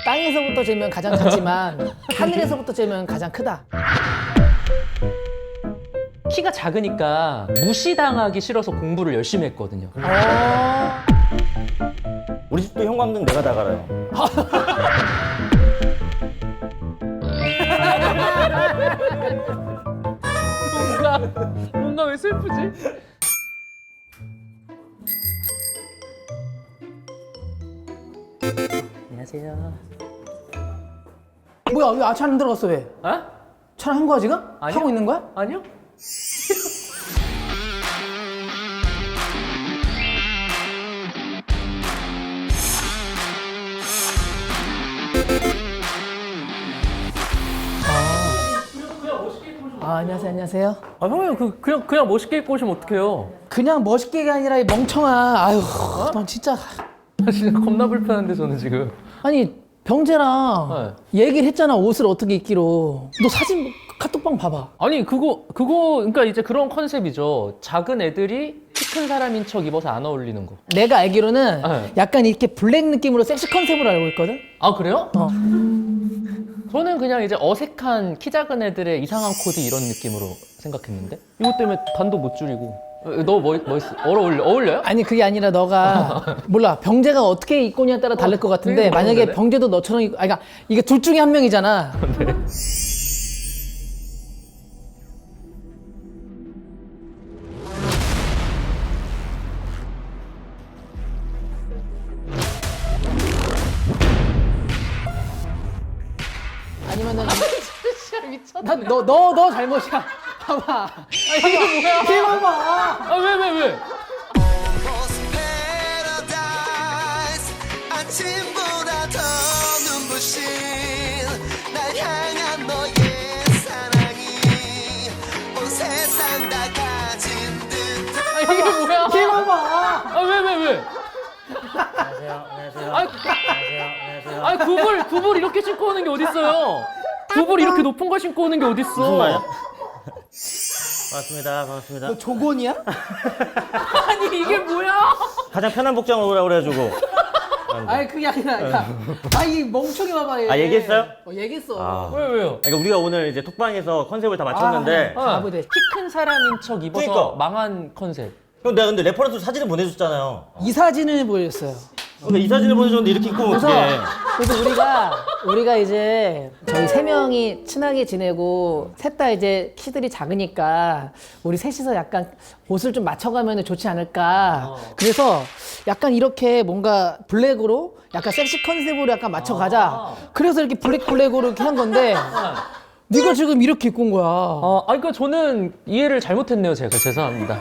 땅에서부터 재면 가장 작지만 하늘에서부터 재면 가장 크다. 키가 작으니까 무시당하기 싫어서 공부를 열심히 했거든요. 우리 집도 형광등 내가 다 갈아요. 뭔가 왜 슬프지? 안녕하세요. 뭐야, 왜 아차 안 들어갔어, 왜? 어? 촬영한 거야, 지금? 아니요. 하고 있는 거야? 아니요? 안녕하세요, 안녕하세요. 아 형님 그냥 멋있게 입고 오시면 어떡해요? 그냥 멋있게가 아니라 이 멍청아. 아유, 넌 진짜. 진짜 겁나 불편한데 저는 지금. 아니, 병재랑 얘기를 했잖아, 옷을 어떻게 입기로. 너 사진 카톡방 봐봐. 아니 그거 그러니까 이제 그런 컨셉이죠. 작은 애들이 키 큰 사람인 척 입어서 안 어울리는 거. 내가 알기로는 네. 약간 이렇게 블랙 느낌으로 섹시 컨셉으로 알고 있거든? 아 그래요? 어. 저는 그냥 이제 어색한 키 작은 애들의 이상한 코디 이런 느낌으로 생각했는데 이것 때문에 반도 못 줄이고. 너무 멋있어. 어울려요? 아니, 그게 아니라 너가 몰라, 병재가 어떻게 입고냐에 따라 다를 것 같은데 그게 만약에 모르겠네. 병재도 너처럼 입고, 아니, 그러니까 이게 둘 중에 한 명이잖아. 네. 아니면은 진짜 미쳤다. 너 잘못이야. 봐봐. 이게 뭐야? 이게 봐봐. 아 왜? Paradise 아침보다 더 눈부신 날 향한 너의 사랑이 온 세상 다 가진 듯 아 이게 뭐야? 이게 봐봐. 아 왜? 안녕하세요. 아니, 아니 굽을 이렇게 신고 오는 게 어딨어요? 굽을 이렇게 높은 거 신고 오는 게 어딨어? 무슨 말이야? 반갑습니다. 너 조건이야? 아니 이게 뭐야? 가장 편한 복장으로 오라고 그래가지고. 아니, 그게 아니라, 야, 이 멍청이 봐봐, 얘. 아, 얘기했어요? 얘기했어. 아. 왜요? 그러니까 우리가 오늘 이제 톡방에서 컨셉을 다 맞췄는데. 바보들. 키 큰 사람인 척 입어서 그러니까. 망한 컨셉. 형 내가 근데 레퍼런스 사진을 보내줬잖아요. 이 사진을 보여줬어요. 근데 이 사진을 보내줬는데 이렇게 입고 오면 어떡해. 그래서 우리가 이제 저희 세 명이 친하게 지내고 셋 다 이제 키들이 작으니까 우리 셋이서 약간 옷을 좀 맞춰가면 좋지 않을까. 그래서 약간 이렇게 뭔가 블랙으로 약간 섹시 컨셉으로 약간 맞춰가자. 그래서 이렇게 블랙으로 이렇게 한 건데 네가 지금 이렇게 입고 온 거야. 아니 그러니까 저는 이해를 잘못했네요. 제가 죄송합니다.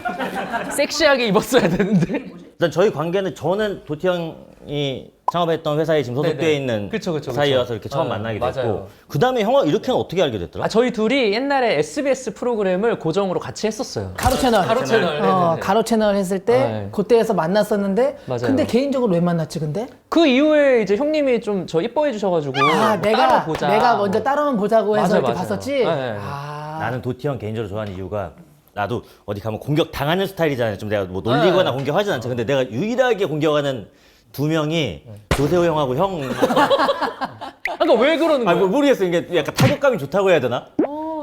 섹시하게 입었어야 되는데. 일단 저희 관계는 저는 도티 형이 창업했던 회사에 지금 소속되어 네네. 있는 그쵸. 사이여서 이렇게 처음 만나게 됐고 맞아요. 그 다음에 형은 이렇게는 어떻게 알게 됐더라? 저희 둘이 옛날에 SBS 프로그램을 고정으로 같이 했었어요. 가로 채널. 가로 채널. 네네네. 가로 채널 했을 때 네. 그때에서 만났었는데 맞아요. 근데 개인적으로 왜 만났지 근데? 그 이후에 이제 형님이 좀 저 이뻐해 주셔가지고 아, 따로 보자. 내가 먼저 따라만 보자고 해서 맞아요, 이렇게 맞아요. 봤었지? 네. 아. 나는 도티 형 개인적으로 좋아하는 이유가 나도 어디 가면 공격 당하는 스타일이잖아요. 좀 내가 뭐 놀리거나 공격하진 않죠. 근데 내가 유일하게 공격하는 두 명이 조세호 형하고 형. 그러니까 왜 그러는 아, 거야? 뭐 모르겠어. 이게 약간 타격감이 좋다고 해야 되나?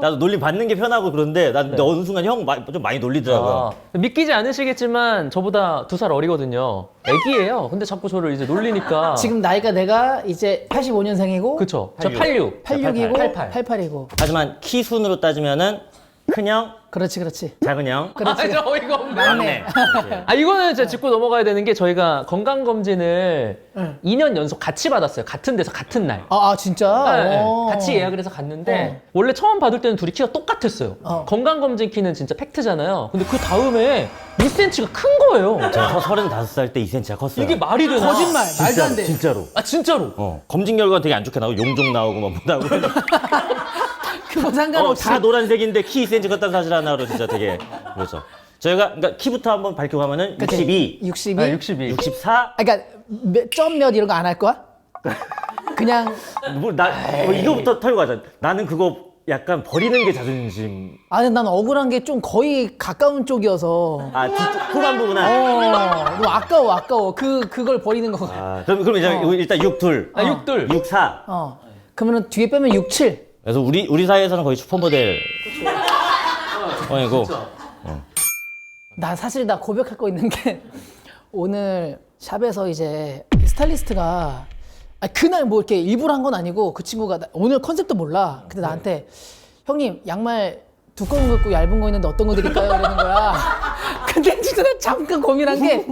나도 놀림 받는 게 편하고 그런데 난 근데 어느 순간 형 좀 많이 놀리더라고요. 믿기지 않으시겠지만 저보다 2살 어리거든요. 애기예요. 근데 자꾸 저를 이제 놀리니까. 지금 나이가 내가 이제 85년생이고 그쵸. 저 86. 86. 86이고 88. 88이고 하지만 키 순으로 따지면은 큰 형, 그렇지 작은 형, 그렇지. 저 어이가 없네. 막내. 이렇게. 이거는 진짜 짚고 넘어가야 되는 게 저희가 건강검진을 응. 2년 연속 같이 받았어요. 같은 데서 같은 날. 진짜? 네, 어. 같이 예약을 해서 갔는데 원래 처음 받을 때는 둘이 키가 똑같았어요. 어. 건강검진 키는 진짜 팩트잖아요. 근데 그 다음에 2cm가 큰 거예요. 제가 35살 때 2cm가 컸어요. 이게 말이 되나? 거짓말 말도 안 돼. 진짜로. 진짜로. 검진 결과 되게 안 좋게 나오고 용종 나오고 막 나오고. 그거 상관없이 다 노란색인데 키 2cm 컸다는 사실 하나로 진짜 되게 그렇죠. 저희가 그러니까 키부터 한번 밝혀가면은 62, 62? 62. 64. 그러니까 점 몇 이런 거 안 할 거야? 그냥 뭐 이거부터 털고 가자. 나는 그거 약간 버리는 게 자존심. 아니 난 억울한 게 좀 거의 가까운 쪽이어서 아, 후반 부분은. 너무 아까워 그걸 버리는 거. 그럼 이제 일단 6, 2. 아, 6, 2. 6, 4. 그러면은 뒤에 빼면 6, 7. 그래서 우리 사이에서는 거의 슈퍼모델. 이고. 나 사실 나 고백할 거 있는 게 오늘 샵에서 이제 스타일리스트가 그날 뭐 이렇게 일부러 한 건 아니고 그 친구가 오늘 컨셉도 몰라. 근데 나한테 형님 양말 두꺼운 거 있고 얇은 거 있는데 어떤 거 드릴까요? 이러는 거야. 근데 진짜 내가 잠깐 고민한 게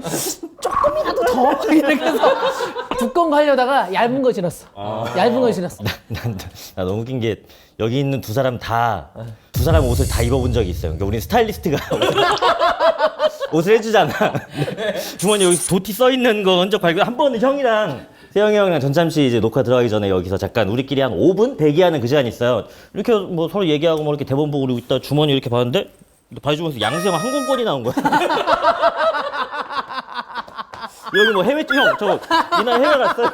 조금이라도 더 이렇게 해서 두꺼운 거 하려다가 얇은 거 신었어. 얇은 거 신었어. 나 너무 웃긴 게 여기 있는 두 사람 옷을 다 입어본 적이 있어요. 그러니까 우린 스타일리스트가 옷을 해주잖아. 주머니 여기 도티 써 있는 거 먼저 발견. 한 번은 형이랑 세영이 형이랑 전참 씨 이제 녹화 들어가기 전에 여기서 잠깐 우리끼리 한 5분 대기하는 그 시간이 있어요. 이렇게 뭐 서로 얘기하고 뭐 이렇게 대본 보고 그러고 있다 주머니 이렇게 봤는데 봐주면서 양세형 항공권이 나온 거야. 여기 뭐 해외 형 이날 해외 갔어.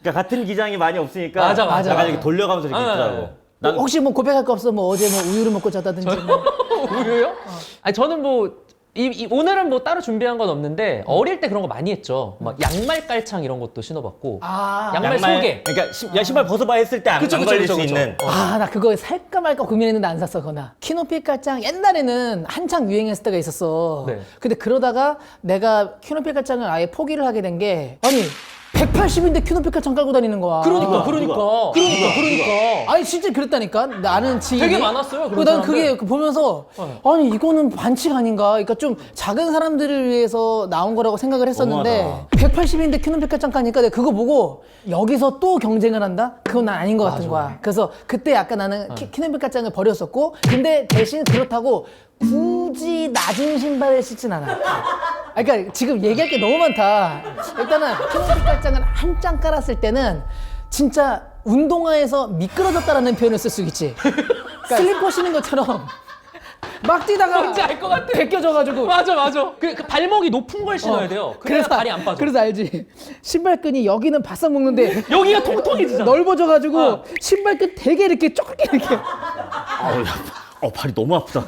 그러니까 같은 기장이 많이 없으니까 맞아. 약간 이렇게 돌려가면서 이렇게 있더라고. 난 혹시 뭐 고백할 거 없어? 뭐 어제 뭐 우유를 먹고 잤다든지. 뭐. 우유요? 아니 저는 뭐 오늘은 뭐 따로 준비한 건 없는데 어릴 때 그런 거 많이 했죠. 막 양말 깔창 이런 것도 신어봤고 양말 소개. 그러니까 신발 벗어봐 했을 때 안 걸릴 수 있는. 나 그거 살까 말까 고민했는데 안 샀어, 그나. 키높이 깔짱 옛날에는 한창 유행했을 때가 있었어. 네. 근데 그러다가 내가 키높이 깔짱을 아예 포기를 하게 된 게 아니 180인데 키높이 깔짱 깔고 다니는 거야. 그러니까. 아니 진짜 그랬다니까. 나는 지인이 되게 많았어요, 그런 난 사람들. 그게 보면서 아니 이거는 반칙 아닌가. 그러니까 좀 작은 사람들을 위해서 나온 거라고 생각을 했었는데 너무하다. 180인데 키높이 깔짱 까니까 내가 그거 보고 여기서 또 경쟁을 한다? 그건 난 아닌 것 같은 거야. 그래서 그때 약간 나는 키높이 깔짱을 버렸었고 근데 대신 그렇다고 굳이 낮은 신발을 신진 않아. 그러니까 지금 얘기할 게 너무 많다. 일단은 키높이 깔짱을 한 장 깔았을 때는 진짜 운동화에서 미끄러졌다라는 표현을 쓸 수 있지. 그러니까 슬리퍼 신는 것처럼 막 뛰다가 뭔지 알 것 같아. 벗겨져가지고. 맞아. 그 발목이 높은 걸 신어야 돼요. 그래서 발이 안 빠져. 그래서 알지. 신발끈이 여기는 바싹 먹는데 여기가 통통해지잖아. 넓어져가지고 신발끈 되게 이렇게 좁게 이렇게. 발이 너무 아프다.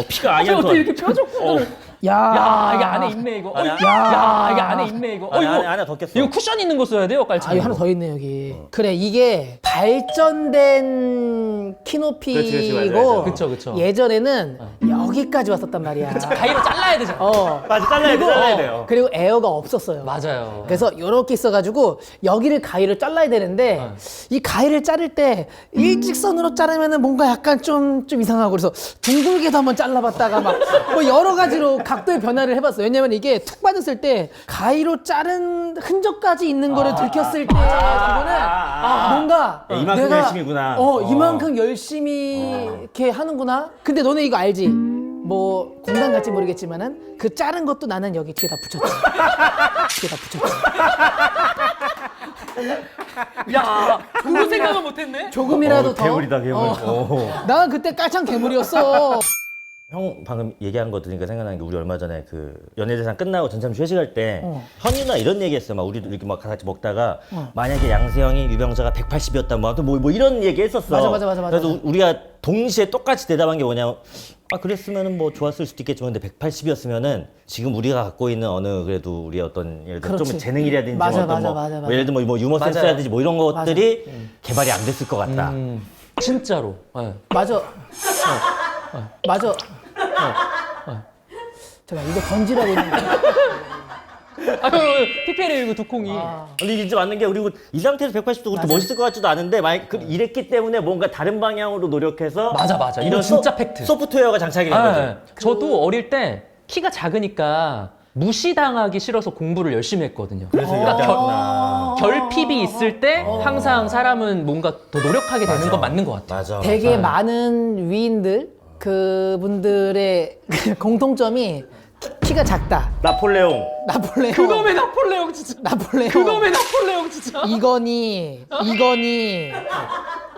피가 아예 안 어떻게 나. 이렇게 뾰족한 거를. 야, 이게 안에 있네 이거. 아니야? 야, 이게 안에 있네 이거. 안에 더 꼈어. 이거 쿠션 있는 거 써야 돼요, 깔창. 이거 하나 더 있네 여기. 그래 이게 발전된 키높이고 그렇지, 맞아. 그쵸. 예전에는 여기까지 왔었단 말이야. 가위로 잘라야 되잖아. 맞아, 잘라야 돼요. 그리고 에어가 없었어요. 맞아요. 그래서 이렇게 있어가지고 여기를 가위를 잘라야 되는데 이 가위를 자를 때 일직선으로 자르면은 뭔가 약간 좀 이상하고 그래서 둥글게도 한번 잘라봤다가 막 뭐 여러 가지로 각도의 변화를 해봤어. 왜냐면 이게 툭 빠졌을 때 가위로 자른 흔적까지 있는 거를 들켰을 때 그거는 뭔가 이만큼 내가 열심히구나. 이만큼 열심히 이렇게 하는구나. 근데 너네 이거 알지? 뭐 공감 갈지 모르겠지만은 그 자른 것도 나는 여기 뒤에다 붙였지. 야, 그거 생각은 못했네. 조금이라도 더. 괴물이다, 괴물. 난 그때 깔창 괴물이었어. 형 방금 얘기한 거 들으니까 생각나는 게 우리 얼마 전에 그 연예대상 끝나고 전참 회식할 때 현이나 이런 얘기했어요. 막 우리도 이렇게 막 같이 먹다가 만약에 양세형이 유병자가 180이었다 뭐 아무튼 뭐 이런 얘기 했었어. 맞아. 그래서 우리가 동시에 똑같이 대답한 게 뭐냐면 그랬으면은 뭐 좋았을 수도 있겠지만 근데 180이었으면은 지금 우리가 갖고 있는 어느 그래도 우리 어떤 예를 들어 좀 그렇지. 재능이라든지 맞아, 어떤 뭐 맞아. 예를 들면 뭐 유머 맞아요. 센스라든지 뭐 이런 것들이 개발이 안 됐을 것 같다. 진짜로. 네. 맞아. 잠깐 이거 던지라고 했는데. PPL19 두콩이. 근데 이게 진짜 맞는 게 그리고 이 상태에서 180도 그렇게 멋있을 것 같지도 않은데 만약 이랬기 때문에 뭔가 다른 방향으로 노력해서 맞아. 이건 진짜 팩트. 소프트웨어가 장착이 된 거죠. 저도 어릴 때 키가 작으니까 무시당하기 싫어서 공부를 열심히 했거든요. 그러니까 결핍이 있을 때 항상 사람은 뭔가 더 노력하게 되는 건 맞는 것 같아요. 맞아. 되게 많은 위인들 그분들의 공통점이 키가 작다. 나폴레옹. 그놈의 나폴레옹 진짜. 그놈의 나폴레옹 진짜. 이건희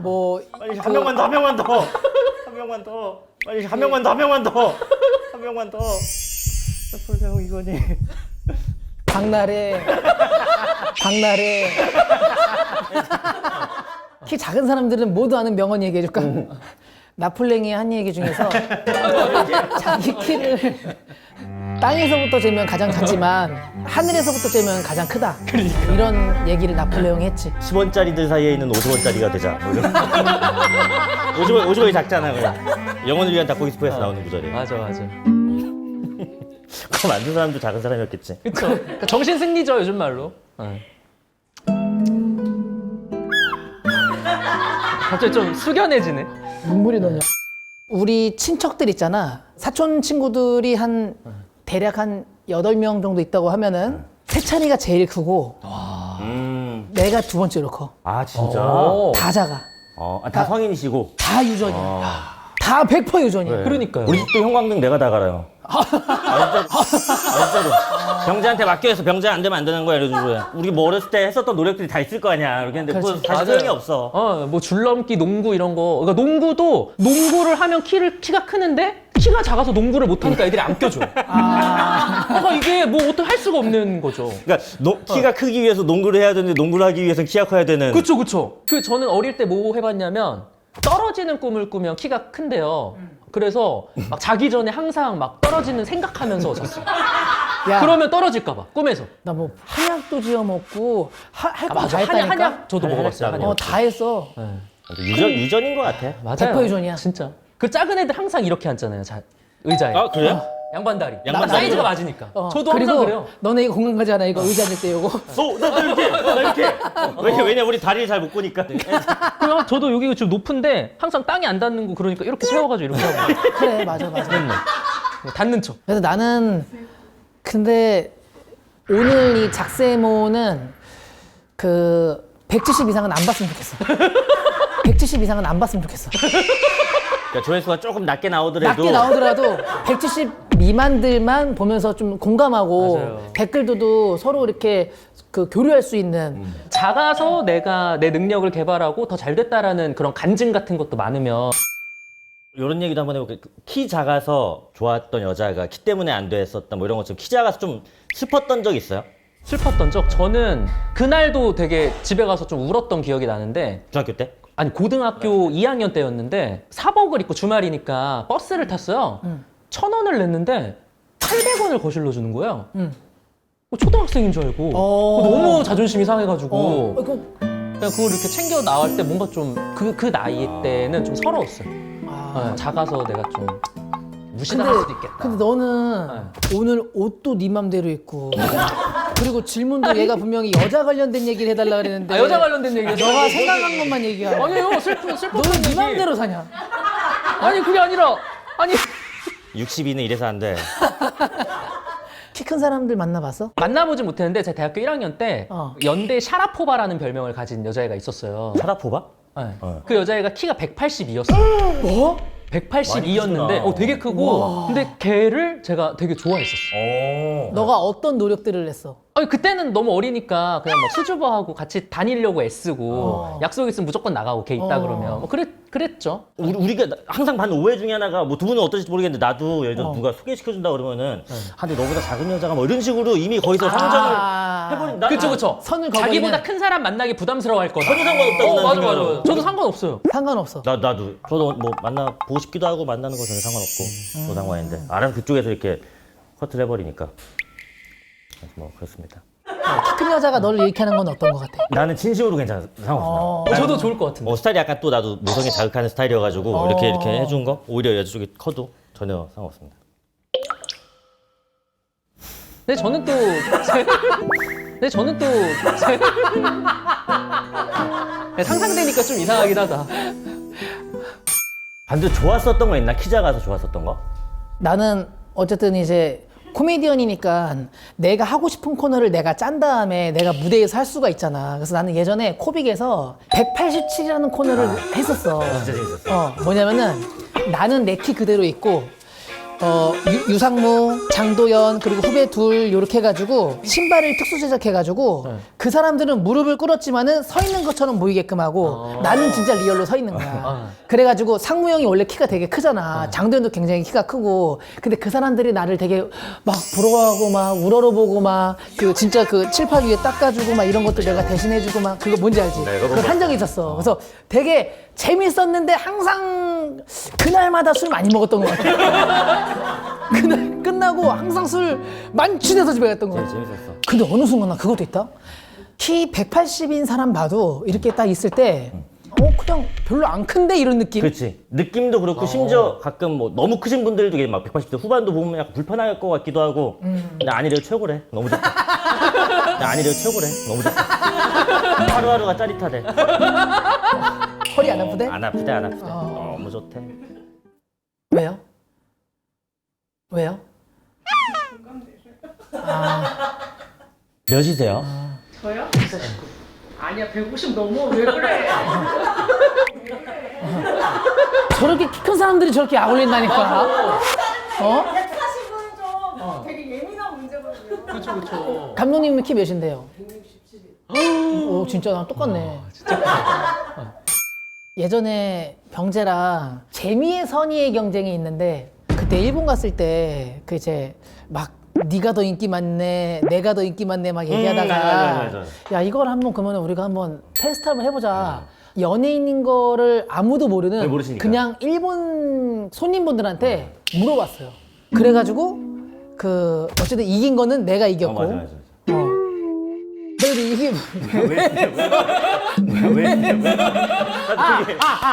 뭐 빨리 한 명만 더. 한 명만 더. 빨리 한 명만 더. 나폴레옹 이거니. 박나래 키 작은 사람들은 모두 아는 명언 얘기해줄까? 나폴랭이 한 얘기 중에서 자기 키를 땅에서부터 재면 가장 작지만 하늘에서부터 재면 가장 크다. 이런 얘기를 나폴레옹이 했지. 10원짜리들 사이에 있는 50원짜리가 되자. 뭐 이런. 50원이 작잖아. 그래. 영혼을 위한 닭고기스프에서 나오는 구절이에요. 맞아. 그거 만든 사람도 작은 사람이었겠지. 그쵸. 그러니까 정신 승리죠, 요즘 말로. 네. 갑자기 좀 숙연해지네. 눈물이 나냐? 우리 친척들 있잖아. 사촌 친구들이 대략 한 8명 정도 있다고 하면은 세찬이가 제일 크고 내가 두 번째로 커. 아 진짜? 오. 다 작아. 다 성인이시고. 다 유전이야. 다 100% 유전이야. 그래. 그러니까요. 우리 집도 형광등 내가 다 갈아요. 진짜로. 병자한테 맡겨서 병자 안 되면 안 되는 거야. 이래가지고 우리 뭐 어렸을 때 했었던 노력들이 다 있을 거 아니야. 이렇게 했는데 그거 그렇지. 사실 소용이 없어. 뭐 줄넘기, 농구 이런 거. 그러니까 농구도 농구를 하면 키가 크는데 키가 작아서 농구를 못 하니까 애들이 안 껴줘. 그러니까 이게 뭐 어떻게 할 수가 없는 거죠. 그러니까 키가 크기 위해서 농구를 해야 되는데 농구를 하기 위해서는 키가 커야 되는. 그쵸. 저는 어릴 때 뭐 해봤냐면 떨어지는 꿈을 꾸면 키가 큰데요. 그래서 막 자기 전에 항상 막 떨어지는 생각하면서 잤어요. 야, 그러면 떨어질까봐 꿈에서. 나 뭐 한약도 지어 먹고 할 거 다 맞아. 했다니까. 한약 저도 먹어봤어요. 한약. 다 했어. 네. 유전인 것 같아. 맞아요. 100% 유전이야. 진짜. 그 작은 애들 항상 이렇게 앉잖아요. 의자에. 아 그래요? 양반다리. 양반다리. 사이즈가 맞으니까. 저도 항상 그리고 그래요. 너네 이거 공감 가지 않아? 이거 의자 앉을 때 이거. 나 이렇게. 왜냐 우리 다리를 잘 못 보니까. 그래요? 저도 여기 좀 높은데 항상 땅에 안 닿는 거 그러니까 이렇게 세워가지고 이렇게 하고. 그래, 맞아. 닿는 척. 그래서 나는 근데 오늘 이 작세모는 그 170 이상은 안 봤으면 좋겠어. 170 이상은 안 봤으면 좋겠어. 그러니까 조회수가 조금 낮게 나오더라도. 낮게 나오더라도 170 미만들만 보면서 좀 공감하고 맞아요. 댓글도 서로 이렇게 그 교류할 수 있는 작아서 내가 내 능력을 개발하고 더 잘 됐다라는 그런 간증 같은 것도 많으면 이런 얘기도 한번 해볼게요. 키 작아서 좋았던 여자가 키 때문에 안 됐었다 뭐 이런 것처럼 키 작아서 좀 슬펐던 적 있어요? 슬펐던 적 저는 그날도 되게 집에 가서 좀 울었던 기억이 나는데 중학교 때? 아니 고등학교 2학년 때였는데 사복을 입고 주말이니까 버스를 탔어요. 1,000원을 냈는데 800원을 거실러 주는 거예요. 초등학생인 줄 알고 너무 자존심이 상해가지고 그냥 그걸 이렇게 챙겨 나갈 때 뭔가 좀 그 나이 때는 좀 서러웠어요. 네, 작아서 내가 좀 무시당할 수도 있겠다. 근데 너는 오늘 옷도 네 맘대로 입고 그리고 질문도 얘가 분명히 여자 관련된 얘기를 해달라 그랬는데 여자 관련된 얘기죠. 너가 생각한 것만 얘기하고 아니에요. 슬픈 너는 네 얘기. 맘대로 사냐? 아니 그게 아니라 아니 62는 이래서 안 돼. 키 큰 사람들 만나봤어? 만나보진 못했는데 제가 대학교 1학년 때 연대 샤라포바라는 별명을 가진 여자애가 있었어요. 샤라포바? 네. 그 여자애가 키가 182였어요. 뭐? 182였는데 되게 크고 근데 걔를 제가 되게 좋아했었어. 너가 어떤 노력들을 했어? 아니 그때는 너무 어리니까 그냥 막 수줍어하고 같이 다니려고 애쓰고 약속 있으면 무조건 나가고 걔 있다 그러면 뭐 그랬죠. 우리가 항상 받는 오해 중에 하나가 뭐 두 분은 어떨지 모르겠는데 나도 예를 들어 누가 소개시켜준다 그러면은 근데 너보다 작은 여자가 뭐 이런 식으로 이미 거기서 상정을 해버린 나 그쵸. 선을 자기보다 거버리면- 큰 사람 만나기 부담스러워할 거다. 전혀 상관없다고 나는 맞아. 생각해요. 저도 상관없어요. 상관없어. 나도 저도 뭐 만나 보고 싶기도 하고 만나는 거 전혀 상관없고 뭐 상관인데 알아서 그쪽에서 이렇게 커트를 해버리니까 그래서 뭐 그렇습니다. 키 큰 여자가 너를 이렇게 하는 건 어떤 것 같아? 나는 진심으로 괜찮아 상관없어. 저도 좋을 것 같은데. 스타일이 약간 또 나도 모성에 자극하는 스타일이어가지고 이렇게 해준 거 오히려 여자 쪽이 커도 전혀 상관없습니다. 근데 저는 또 상상되니까 좀 이상하긴 하다. 반대로 좋았었던 거 있나? 키 작아서 좋았었던 거? 나는 어쨌든 이제 코미디언이니까 내가 하고 싶은 코너를 내가 짠 다음에 내가 무대에서 할 수가 있잖아. 그래서 나는 예전에 코빅에서 187이라는 코너를 했었어. 진짜 재밌었어. 뭐냐면은 나는 내 키 그대로 있고 유상무, 장도연 그리고 후배 둘 이렇게 해가지고 신발을 특수 제작해가지고 그 사람들은 무릎을 꿇었지만은 서 있는 것처럼 보이게끔 하고 나는 진짜 리얼로 서 있는 거야. 그래가지고 상무 형이 원래 키가 되게 크잖아. 장도연도 굉장히 키가 크고 근데 그 사람들이 나를 되게 막 부러워하고 막 우러러보고 막 그 진짜 그 칠판 위에 닦아주고 막 이런 것도 내가 대신해주고 막 그거 뭔지 알지? 네, 그거 그걸 한 적이 있었어. 그래서 되게 재밌었는데 항상 그날마다 술 많이 먹었던 것 같아. 그날 끝나고 항상 술 만취돼서 집에 갔던 것 같아. 재밌었어. 근데 어느 순간 나 그것도 있다? 키 180인 사람 봐도 이렇게 딱 있을 때 그냥 별로 안 큰데 이런 느낌? 그렇지. 느낌도 그렇고 심지어 가끔 뭐 너무 크신 분들도 이게 막 180대 후반도 보면 약간 불편할 것 같기도 하고. 근데 아니래요 최고래. 너무 좋다. 근데 아니래요 최고래. 너무 좋다. 하루하루가 짜릿하대. 허리 안 아프대? 안 아프대 안 아프대. 너무 좋대. 왜요? 왜요? 몇이세요? 저요? 아니야 150 넘어 왜 그래? 저렇게 키 큰 사람들이 저렇게 약 올린다니까. 어? 140은 좀 되게 예민한 문제거든요. 그렇죠. 감독님은 키 몇인데요? 167. 오 진짜 나랑 똑같네. 예전에 병재랑 재미의 선의의 경쟁이 있는데 그때 일본 갔을 때 그 이제 막 네가 더 인기 많네, 내가 더 인기 많네 막 얘기하다가 맞아. 야 이걸 한번 그러면 우리가 한번 테스트 한번 해보자. 연예인인 거를 아무도 모르는 네, 모르시니까. 그냥 일본 손님분들한테 물어봤어요. 그래가지고 그 어쨌든 이긴 거는 내가 이겼고. 맞아. 그래도 이게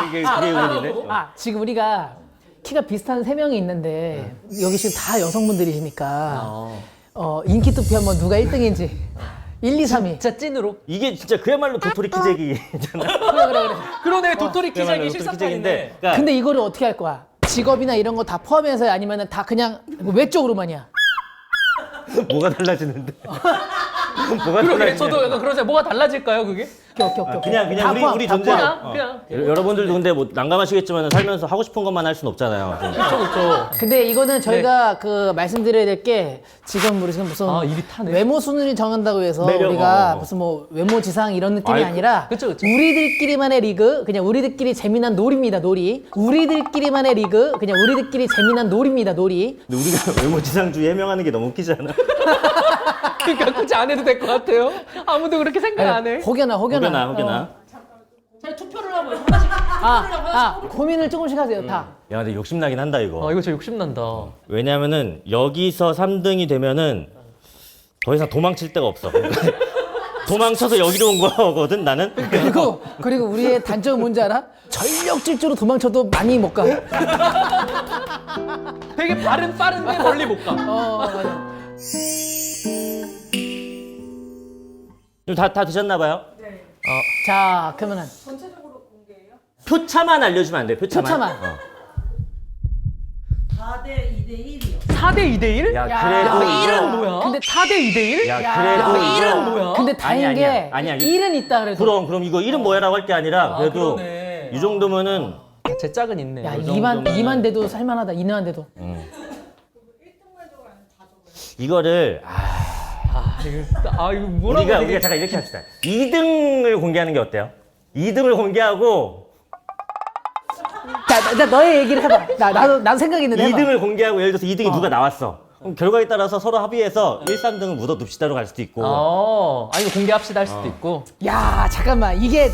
그게 의문이네. 지금 우리가 키가 비슷한 세 명이 있는데 여기 지금 다 여성분들이시니까 인기 투표 한번 누가 1등인지 1, 2, 3위. 진짜 찐으로. 이게 진짜 그야말로 도토리 키재기잖아. 그래. 그러네 도토리 그야말로 기자기 도토리 실사판인데. 그러니까 근데 이거를 어떻게 할 거야? 직업이나 이런 거 다 포함해서 아니면 다 그냥 외적으로만이야? 뭐가 달라지는데? 뭐가 그러게 달라지는데? 저도 약간 그러세요. 뭐가 달라질까요 그게? 오케이. 그냥 다 포함, 우리 다 존재로. 포함. 그냥. 여러분들도 근데 뭐 난감하시겠지만 살면서 하고 싶은 것만 할 수는 없잖아요. 그렇죠. 근데 이거는 저희가 그 말씀드려야 될 게 지금 우리 지금 무슨 입이 타네. 외모 순위를 정한다고 해서 매력, 우리가 무슨 뭐 외모 지상 이런 느낌이 아이, 아니라 그쵸. 우리들끼리만의 리그 그냥 우리들끼리 재미난 놀이입니다 놀이. 우리들끼리만의 리그 그냥 우리들끼리 재미난 놀이입니다 놀이. 근데 우리가 외모 지상주의 해명하는 게 너무 웃기잖아. 그러니까 굳이 안 해도 될 것 같아요. 아무도 그렇게 생각 안 해. 혹여나. 혹여나. 제가 투표를 하고 고민을 조금씩 하세요 다. 야, 근데 욕심나긴 한다, 이거. 이거 저 욕심난다. 왜냐면은 여기서 3등이 되면은 더 이상 도망칠 데가 없어. 도망쳐서 여기로 온 거거든, 나는. 그리고 우리의 단점은 뭔지 알아? 전력 질주로 도망쳐도 많이 못 가. 되게 발은 빠른데 멀리 못 가. 맞아. 좀 다 드셨나봐요? 네. 자 그러면은 전체적으로 공개해요? 표차만 알려주면 안 돼, 표차만. 표차만. 4대 2대 1이요. 4대 2대 1? 야, 야, 그래도 야, 이거. 1은 뭐야? 근데 4대 2대 1? 야, 야, 그래도 야, 이거. 1은 뭐야? 근데 다행인 아니야. 게 아니야. 1은 있다 그래도. 그럼 이거 이름 뭐야라고 할 게 아니라 그래도 그러네. 이 정도면은 제 짝은 있네. 야 이 2만 정도면은- 돼도 살만하다 2만 돼도. 이거를 이거 뭐라고 우리가 되게- 잠깐 이렇게 합시다. 2등을 공개하는 게 어때요? 2등을 공개하고 자 너의 얘기를 해봐. 나도 생각이 있는데 해봐. 2등을 공개하고 예를 들어서 2등이 누가 나왔어. 그럼 결과에 따라서 서로 합의해서 1, 3등은 묻어둡시다로 갈 수도 있고. 이거 공개합시다 할 수도 있고. 야 잠깐만 이게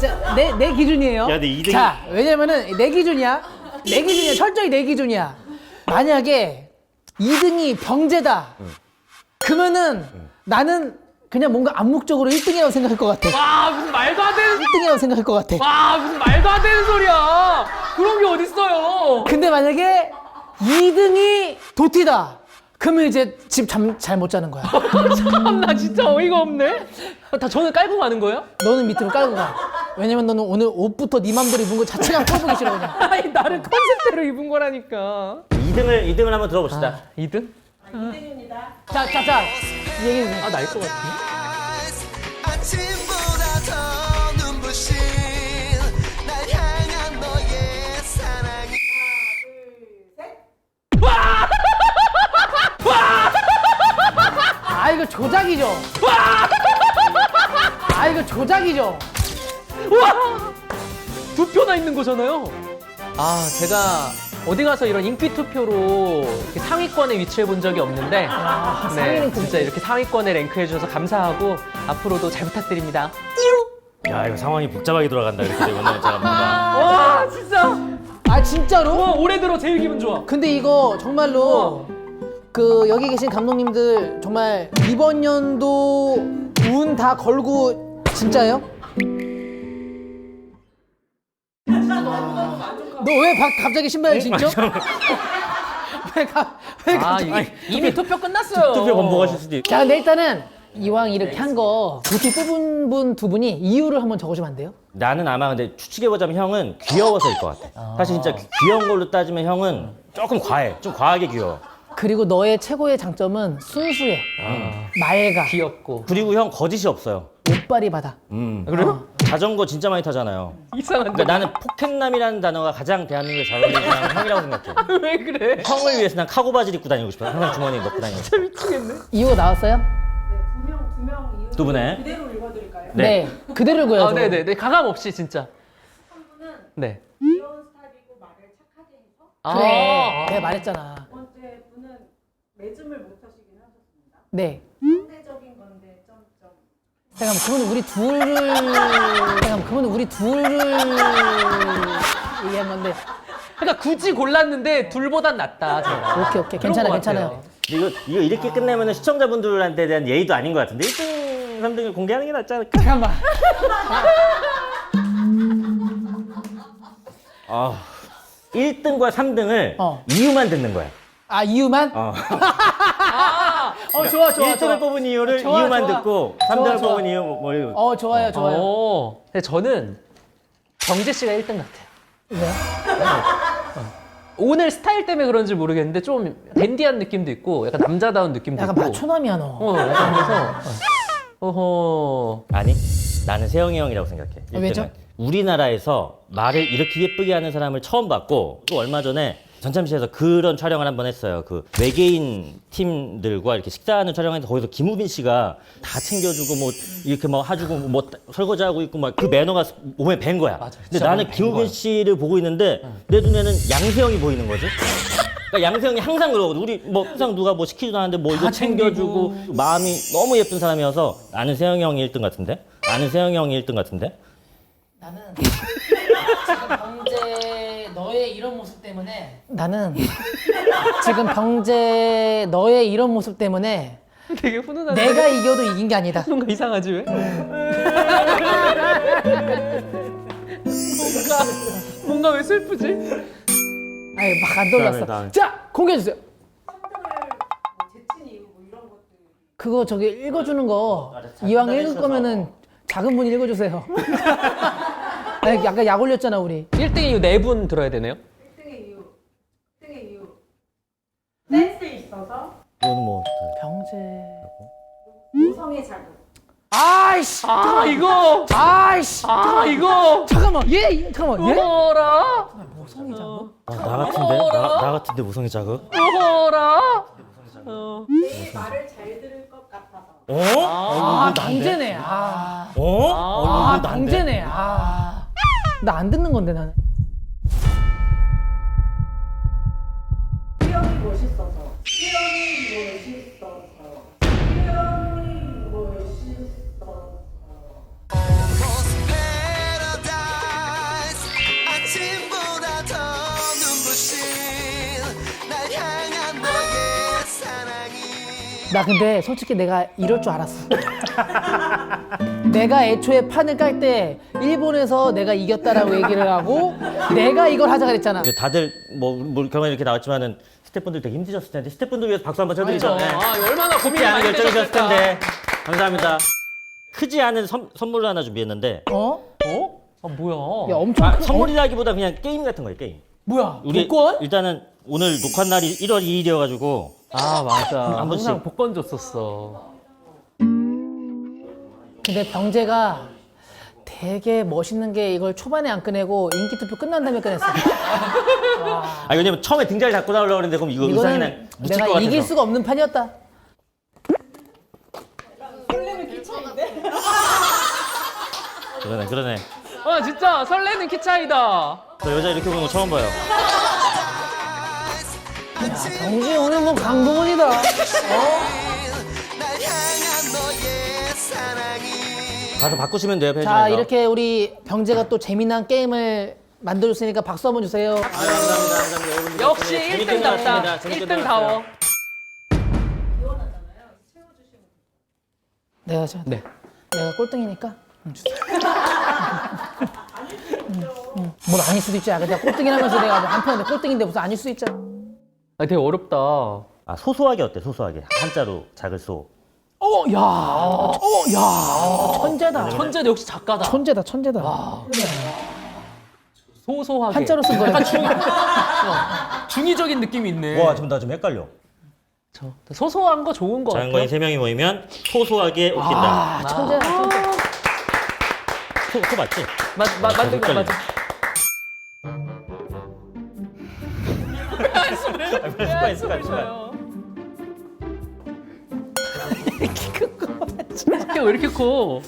내 기준이에요. 야, 근데 이등이- 자 왜냐면은 내 기준이야. 철저히 내 기준이야. 만약에 2등이 병재다. 그러면은 나는 그냥 뭔가 암묵적으로 1등이라고 생각할 것 같아. 와 무슨 말도 안 되는 1등이라고 생각할 것 같아. 와 무슨 말도 안 되는 소리야. 그런 게 어딨어요. 근데 만약에 2등이 도티다. 그러면 이제 집 잠 잘 못 자는 거야. 참나 진짜 어이가 없네. 다 저는 깔고 가는 거예요? 너는 밑으로 깔고 가. 왜냐면 너는 오늘 옷부터 네 맘대로 입은 거 자체가 꼴보기 싫어 그냥. 아니 나를 컨셉대로 입은 거라니까. 2등을 한번 들어봅시다. 2등? 2등입니다. 자, 얘기해. 날 것 같은데? 아침보다 더 눈부신 날 향한 너의 사랑이 하나, 둘, 셋. 와! 두 표나 있는 거잖아요. 아, 제가 어디 가서 이런 인기 투표로 이렇게 상위권에 위치해 본 적이 없는데, 상위 랭크 진짜 이렇게 상위권에 랭크해 주셔서 감사하고 앞으로도 잘 부탁드립니다. 야 이거 상황이 복잡하게 돌아간다 이렇게 되면 제가 뭔가 와, 진짜. 아 진짜로? 와, 올해 들어 제일 기분 좋아. 근데 이거 정말로 그 여기 계신 감독님들 정말 이번 연도 운 다 걸고 진짜예요? 너 왜 갑자기 신발 진짜? 왜 아, 갑자기? 이미 투표 끝났어요. 투표 번복하실 수도 있고. 자, 근데 일단은 이왕 이렇게 한 거 도티 뽑은 분 두 분이 이유를 한번 적어주면 안 돼요? 나는 아마 근데 추측해보자면 형은 귀여워서일 것 같아. 사실 진짜 귀여운 걸로 따지면 형은 조금 과해. 좀 과하게 귀여워. 그리고 너의 최고의 장점은 순수해, 맑아, 귀엽고. 그리고 형 거짓이 없어요. 옷빨이 받아. 그래요? 자전거 진짜 많이 타잖아요. 이상한데. 그러니까 나는 포켓남이라는 단어가 가장 대한민국에 잘 어울리는 사람은 형이라고 생각해. 왜 그래? 형을 위해서 난 카고 바지를 입고 다니고 싶어. 항상 주머니에 넣고 다니고 싶어. 미치겠네. 이유가 나왔어요? 두명 이유 두 분의 그대로 읽어드릴까요? 네. 그대로 읽어야죠. 아, 네네네. 가감 없이 진짜. 한 분은 네. 귀여운 스타일이고 말을 착하게 해서 그래. 내가 말했잖아. 두 번째 분은 매즘을 못 하시긴 하셨습니다. 네. 상대적인 건데 점점 그러면 우리 둘을 얘기한 건데. 그러니까 굳이 골랐는데 둘보단 낫다. 제가. 오케이. 그런 괜찮아, 것 괜찮아요. 같아요. 이거 이렇게 끝내면 시청자분들한테 대한 예의도 아닌 것 같은데 1등, 3등을 공개하는 게 낫지 않을까? 잠깐만. 아, 1등과 3등을 어. 이유만 듣는 거야. 아, 이유만? 어. 좋아. 1등을 뽑은 이유를 좋아, 이유만 좋아. 듣고 3등을 좋아. 뽑은 이유 뭐 이거. 좋아요. 근데 저는 정재 씨가 1등 같아요. 네. 오늘 스타일 때문에 그런지 모르겠는데 좀 댄디한 느낌도 있고 약간 남자다운 느낌도 약간 있고. 마초남이야, 너. 약간 그래서 어허. 아니, 나는 세영이 형이라고 생각해. 아, 왜죠? 1등은. 우리나라에서 말을 이렇게 예쁘게 하는 사람을 처음 봤고 또 얼마 전에 전참시에서 그런 촬영을 한번 했어요. 그 외계인 팀들과 이렇게 식사하는 촬영을 했는데 거기서 김우빈 씨가 다 챙겨주고 뭐 이렇게 막 해주고 뭐 설거지하고 있고 막 그 매너가 몸에 밴 거야. 맞아, 근데 진짜 나는 몸에 밴 김우빈 거야. 씨를 보고 있는데 내 눈에는 양세형이 보이는 거지. 그러니까 양세형이 항상 그러거든. 우리 뭐 항상 누가 뭐 시키지도 않는데 뭐 이거 다 챙겨주고 마음이 너무 예쁜 사람이어서 나는 세영이 형이 1등 같은데? 나는 세영이 형이 1등 같은데? 나는 지금 병재 너의 이런 모습 때문에 되게 훈훈한데. 내가 이겨도 이긴 게 아니다. 뭔가 이상하지 왜? 뭔가 왜 슬프지? 아이 막 안 돌렸어. 다음에. 자, 공개해 주세요. 재친 이유 뭐 이런 것들 그거 저기 읽어주는 거 이왕 읽을 거면은 작은 분이 읽어주세요. 아니, 약간 약 올렸잖아 우리. 1등 이유 4분 들어야 되네요. 1등의 이유 댄스 있어서 이거는 뭐 병재. 모성의 자극 아이씨. 이거. 아이씨. 이거. 잠깐만. 잠깐만. 어라. 모성이자고? 나 같은데? 나 같은데 무성의 자극? 어라. 내 말을 잘 들을 것 같아서 어? 병재네. 어? 병재네. 나 안 듣는 건데 나는. 수영이 멋있어서 Almost paradise 아침보다 더 눈부신 날 향한 너의 사랑이 나 근데 솔직히 내가 이럴 줄 알았어. 내가 애초에 판을 깔 때 일본에서 내가 이겼다라고 얘기를 하고 내가 이걸 하자 그랬잖아. 근데 다들 뭐 결과는 이렇게 나왔지만은 스태프분들 되게 힘드셨을 텐데 스태프분들 위해서 박수 한번 쳐드리죠. 네. 이거 얼마나 고민이 쉽지 않은 많이 결정이셨을 되셨을까. 텐데 감사합니다. 크지 않은 선물을 하나 준비했는데 어? 뭐야? 야 엄청 큰. 선물이라기보다 그냥 게임 같은 거예요. 게임. 뭐야? 우리 복권? 일단은 오늘 녹화 날이 1월 2일이어가지고 맞아. 한 번씩. 항상 복권 줬었어. 근데 병재가 되게 멋있는 게 이걸 초반에 안 꺼내고 인기 투표 끝난 다음에 꺼냈어. 왜냐면 처음에 등자를 잡고 나오려고 했는데 그럼 이거 의상이랑 이거는 묻힐 것 내가 같아서. 이길 수가 없는 판이었다. 그러네. 와 진짜 설레는 키 차이다. 저 여자 이렇게 보는 거 처음 봐요. 경지 오늘 뭐 강동원이다. 날 향한 너의 사랑이 가서 바꾸시면 돼요, 편집에서. 자, 이렇게 우리 병재가 또 재미난 게임을 만들어줬으니까 박수 한번 주세요. 감사합니다. 여러분들 역시 덕분에 재밌게 1등 답다. 놀았습니다. 재밌게 1등 다워. 네. 내가 꼴등이니까. 주세요. 뭘 아닐 수도 있지. 내가 꼴등이라면서 내가 뭐 한편에 꼴등인데 무슨 아닐 수도 있잖아. 아, 되게 어렵다. 아, 소소하게 어때? 소소하게. 한자로 작을 소. 천재다. 천재 역시 작가다. 천재다, 천재다. 소소하게. 한자로 쓴 거네. 약간 중의적인 느낌이 있네. 와, 지금 나 좀 헷갈려. 소소한 거 좋은 거 같아요. 자연광이 3명이 모이면 소소하게 웃긴다. 아, 천재다, 천재. 소 맞지? 맞는 거 헷갈려. 맞아. 습관. 이게 왜 이렇게 커?